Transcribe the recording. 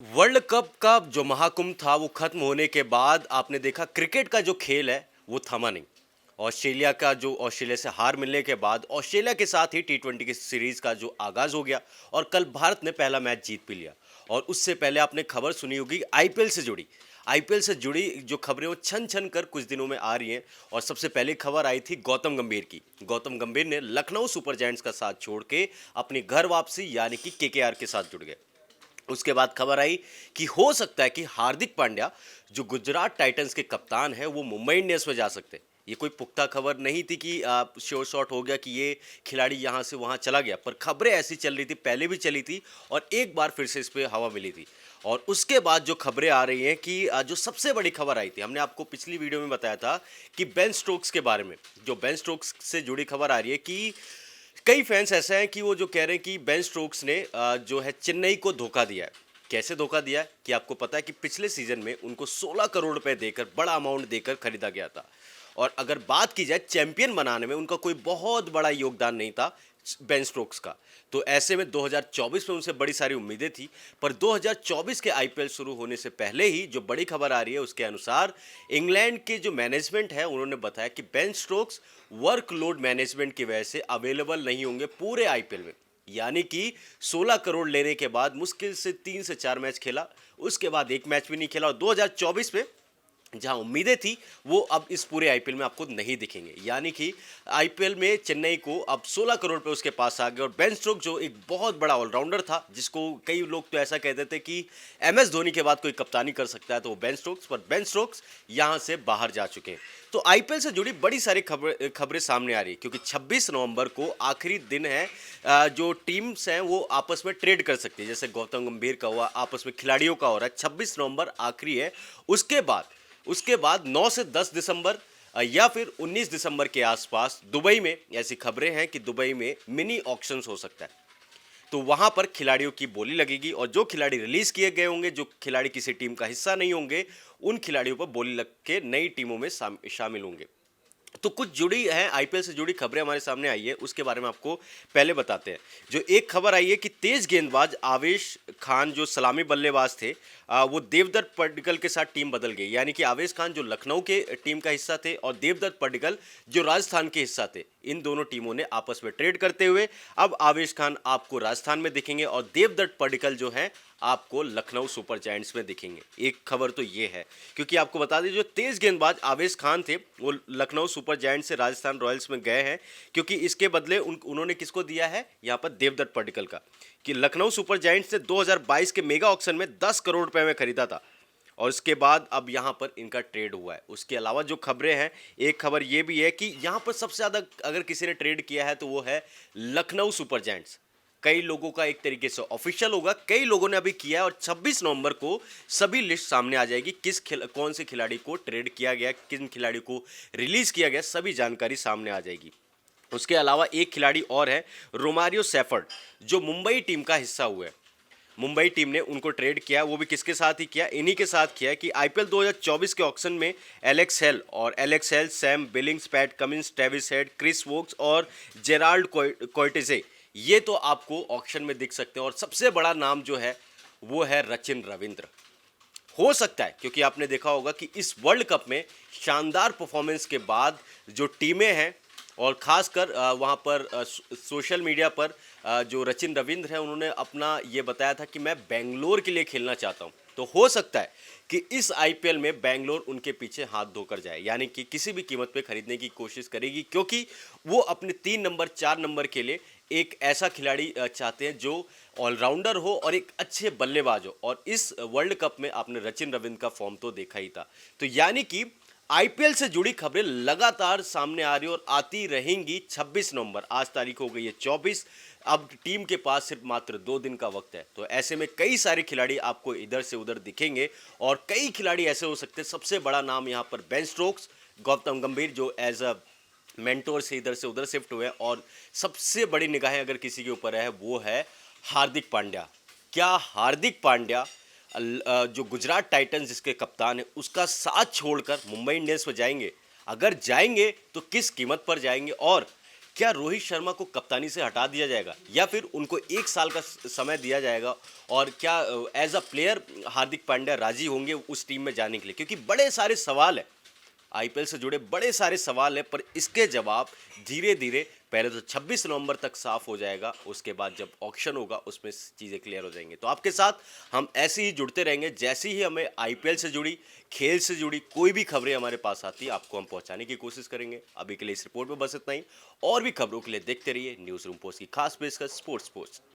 World cup का जो महाकुंभ था वो खत्म होने के बाद आपने देखा क्रिकेट का जो खेल है वो थमा नहीं। ऑस्ट्रेलिया से हार मिलने के बाद ऑस्ट्रेलिया के साथ ही टी20 की सीरीज का जो आगाज हो गया और कल भारत ने पहला मैच जीत भी लिया। और उससे पहले आपने खबर सुनी होगी आईपीएल से जुड़ी जो खबरें वो छन छन कर कुछ दिनों में आ रही हैं। और सबसे पहले खबर आई थी गौतम गंभीर की। गौतम गंभीर ने लखनऊ सुपर जायंट्स का साथ छोड़ के अपनी घर वापसी यानी कि केकेआर के साथ जुड़ गए। उसके बाद खबर आई कि हो सकता है कि हार्दिक पांड्या जो गुजरात टाइटंस के कप्तान है वो मुंबई इंडियंस में जा सकते हैं। ये कोई पुख्ता खबर नहीं थी कि श्योर शॉट हो गया कि ये खिलाड़ी यहाँ से वहाँ चला गया, पर खबरें ऐसी चल रही थी, पहले भी चली थी और एक बार फिर से इस पे हवा मिली थी। और उसके बाद जो खबरें आ रही हैं कि जो सबसे बड़ी खबर आई थी, हमने आपको पिछली वीडियो में बताया था कि बेन स्टोक्स के बारे में, जो बेन स्टोक्स से जुड़ी खबर आ रही है कि कई फैंस ऐसे हैं कि वो जो कह रहे हैं कि बेन स्टोक्स ने जो है चेन्नई को धोखा दिया है। कैसे धोखा दिया है कि आपको पता है कि पिछले सीजन में उनको 16 करोड़ रुपए देकर, बड़ा अमाउंट देकर खरीदा गया था। और अगर बात की जाए चैंपियन बनाने में उनका कोई बहुत बड़ा योगदान नहीं था बेन स्टोक्स का। तो ऐसे में 2024 में उनसे बड़ी सारी उम्मीदें थी, पर 2024 के आईपीएल शुरू होने से पहले ही जो बड़ी खबर आ रही है उसके अनुसार इंग्लैंड के जो मैनेजमेंट है उन्होंने बताया कि बेन स्टोक्स वर्कलोड मैनेजमेंट की वजह से अवेलेबल नहीं होंगे पूरे आईपीएल में। यानी कि 16 करोड़ लेने के बाद मुश्किल से 3 से 4 मैच खेला, उसके बाद एक मैच भी नहीं खेला। और 2024 में जहां उम्मीदें थी वो अब इस पूरे आईपीएल में आपको नहीं दिखेंगे। यानी कि आईपीएल में चेन्नई को अब 16 करोड़ पे उसके पास आ गए। और बेन स्टोक्स जो एक बहुत बड़ा ऑलराउंडर था, जिसको कई लोग तो ऐसा कहते थे कि एमएस धोनी के बाद कोई कप्तानी कर सकता है तो वो बेन स्टोक्स, पर बेन स्टोक्स यहां से बाहर जा चुके हैं। तो आईपीएल से जुड़ी बड़ी सारी खबरें सामने आ रही है, क्योंकि 26 नवंबर को आखिरी दिन है। जो टीम्स हैं वो आपस में ट्रेड कर सकती है, जैसे गौतम गंभीर का हुआ, आपस में खिलाड़ियों का हो रहा है। 26 नवंबर आखिरी है। उसके बाद 9 से 10 दिसंबर या फिर 19 दिसंबर के आसपास दुबई में, ऐसी खबरें हैं कि दुबई में मिनी ऑक्शंस हो सकता है। तो वहां पर खिलाड़ियों की बोली लगेगी और जो खिलाड़ी रिलीज किए गए होंगे, जो खिलाड़ी किसी टीम का हिस्सा नहीं होंगे, उन खिलाड़ियों पर बोली लग के नई टीमों में शामिल होंगे। तो कुछ जुड़ी है आईपीएल से जुड़ी खबरें हमारे सामने आई है, उसके बारे में आपको पहले बताते हैं। जो एक खबर आई है कि तेज गेंदबाज आवेश खान जो सलामी बल्लेबाज थे, वो देवदत्त पडिक्कल के साथ टीम बदल गई। यानी कि आवेश खान जो लखनऊ के टीम का हिस्सा थे और देवदत्त पडिक्कल जो राजस्थान के हिस्सा थे, इन दोनों टीमों ने आपस में ट्रेड करते हुए अब आवेश खान आपको राजस्थान में दिखेंगे और देवदत्त पडिक्कल जो है आपको लखनऊ सुपर जायंट्स में दिखेंगे। एक खबर तो ये है, क्योंकि आपको बता दें जो तेज गेंदबाज आवेश खान थे वो लखनऊ सुपर जायंट्स से राजस्थान रॉयल्स में गए हैं, क्योंकि इसके बदले उन्होंने किसको दिया है यहाँ पर, देवदत्त पडिक्कल का। कि लखनऊ सुपर जायंट्स ने 2022 के मेगा ऑक्शन में 10 करोड़ रुपए में खरीदा था और उसके बाद अब यहाँ पर इनका ट्रेड हुआ है। उसके अलावा जो खबरें हैं, एक खबर ये भी है कि यहाँ पर सबसे ज़्यादा अगर किसी ने ट्रेड किया है तो वो है लखनऊ सुपर जायंट्स। कई लोगों का एक तरीके से ऑफिशियल होगा, कई लोगों ने अभी किया है और 26 नवंबर को सभी लिस्ट सामने आ जाएगी, कौन से खिलाड़ी को ट्रेड किया गया, किन खिलाड़ी को रिलीज किया गया, सभी जानकारी सामने आ जाएगी। उसके अलावा एक खिलाड़ी और है रोमारियो सेफर्ड, जो मुंबई टीम का हिस्सा हुए हैं। मुंबई टीम ने उनको ट्रेड किया, वो भी किसके साथ ही किया, इन्हीं के साथ किया कि आईपीएल 2024 के ऑक्शन में Alex Hale, Sam Billings, Pat Cummins, Travis Head, Chris Woakes और जेराल्ड कोर्टेजे, ये तो आपको ऑक्शन में दिख सकते हैं। और सबसे बड़ा नाम जो है वो है रचिन रविंद्र। हो सकता है, क्योंकि आपने देखा होगा कि इस वर्ल्ड कप में शानदार परफॉर्मेंस के बाद जो टीमें हैं और खासकर वहाँ पर सोशल मीडिया पर जो रचिन रविंद्र है उन्होंने अपना ये बताया था कि मैं बेंगलोर के लिए खेलना चाहता हूँ। तो हो सकता है कि इस आईपीएल में बेंगलोर उनके पीछे हाथ धोकर जाए, यानी कि किसी भी कीमत पे खरीदने की कोशिश करेगी, क्योंकि वो अपने 3 नंबर 4 नंबर के लिए एक ऐसा खिलाड़ी चाहते हैं जो ऑलराउंडर हो और एक अच्छे बल्लेबाज हो। और इस वर्ल्ड कप में आपने रचिन रविंद्र का फॉर्म तो देखा ही था। तो यानी कि आईपीएल से जुड़ी खबरें लगातार सामने आ रही और आती रहेंगी। 26 नवंबर, आज तारीख हो गई है 24, अब टीम के पास सिर्फ मात्र 2 दिन का वक्त है। तो ऐसे में कई सारे खिलाड़ी आपको इधर से उधर दिखेंगे और कई खिलाड़ी ऐसे हो सकते हैं। सबसे बड़ा नाम यहाँ पर बेन स्टोक्स, गौतम गंभीर जो एज अ मेंटोर से इधर से उधर शिफ्ट हुए, और सबसे बड़ी निगाहें अगर किसी के ऊपर है वो है हार्दिक पांड्या। क्या हार्दिक पांड्या जो गुजरात टाइटंस जिसके कप्तान है उसका साथ छोड़कर मुंबई इंडियंस में जाएंगे? अगर जाएंगे तो किस कीमत पर जाएंगे और क्या रोहित शर्मा को कप्तानी से हटा दिया जाएगा या फिर उनको 1 साल का समय दिया जाएगा? और क्या as a player Hardik Pandya राजी होंगे उस टीम में जाने के लिए? क्योंकि बड़े सारे सवाल हैं, आईपीएल से जुड़े बड़े सारे सवाल हैं, पर इसके जवाब धीरे धीरे पहले तो 26 नवंबर तक साफ हो जाएगा, उसके बाद जब ऑक्शन होगा उसमें चीज़ें क्लियर हो जाएंगी। तो आपके साथ हम ऐसे ही जुड़ते रहेंगे, जैसे ही हमें आईपीएल से जुड़ी, खेल से जुड़ी कोई भी खबरें हमारे पास आती है आपको हम पहुंचाने की कोशिश करेंगे। अभी के लिए इस रिपोर्ट में बस इतना ही। और भी खबरों के लिए देखते रहिए न्यूज़ रूम पोस्ट की खास पेशकश स्पोर्ट्स पोस्ट।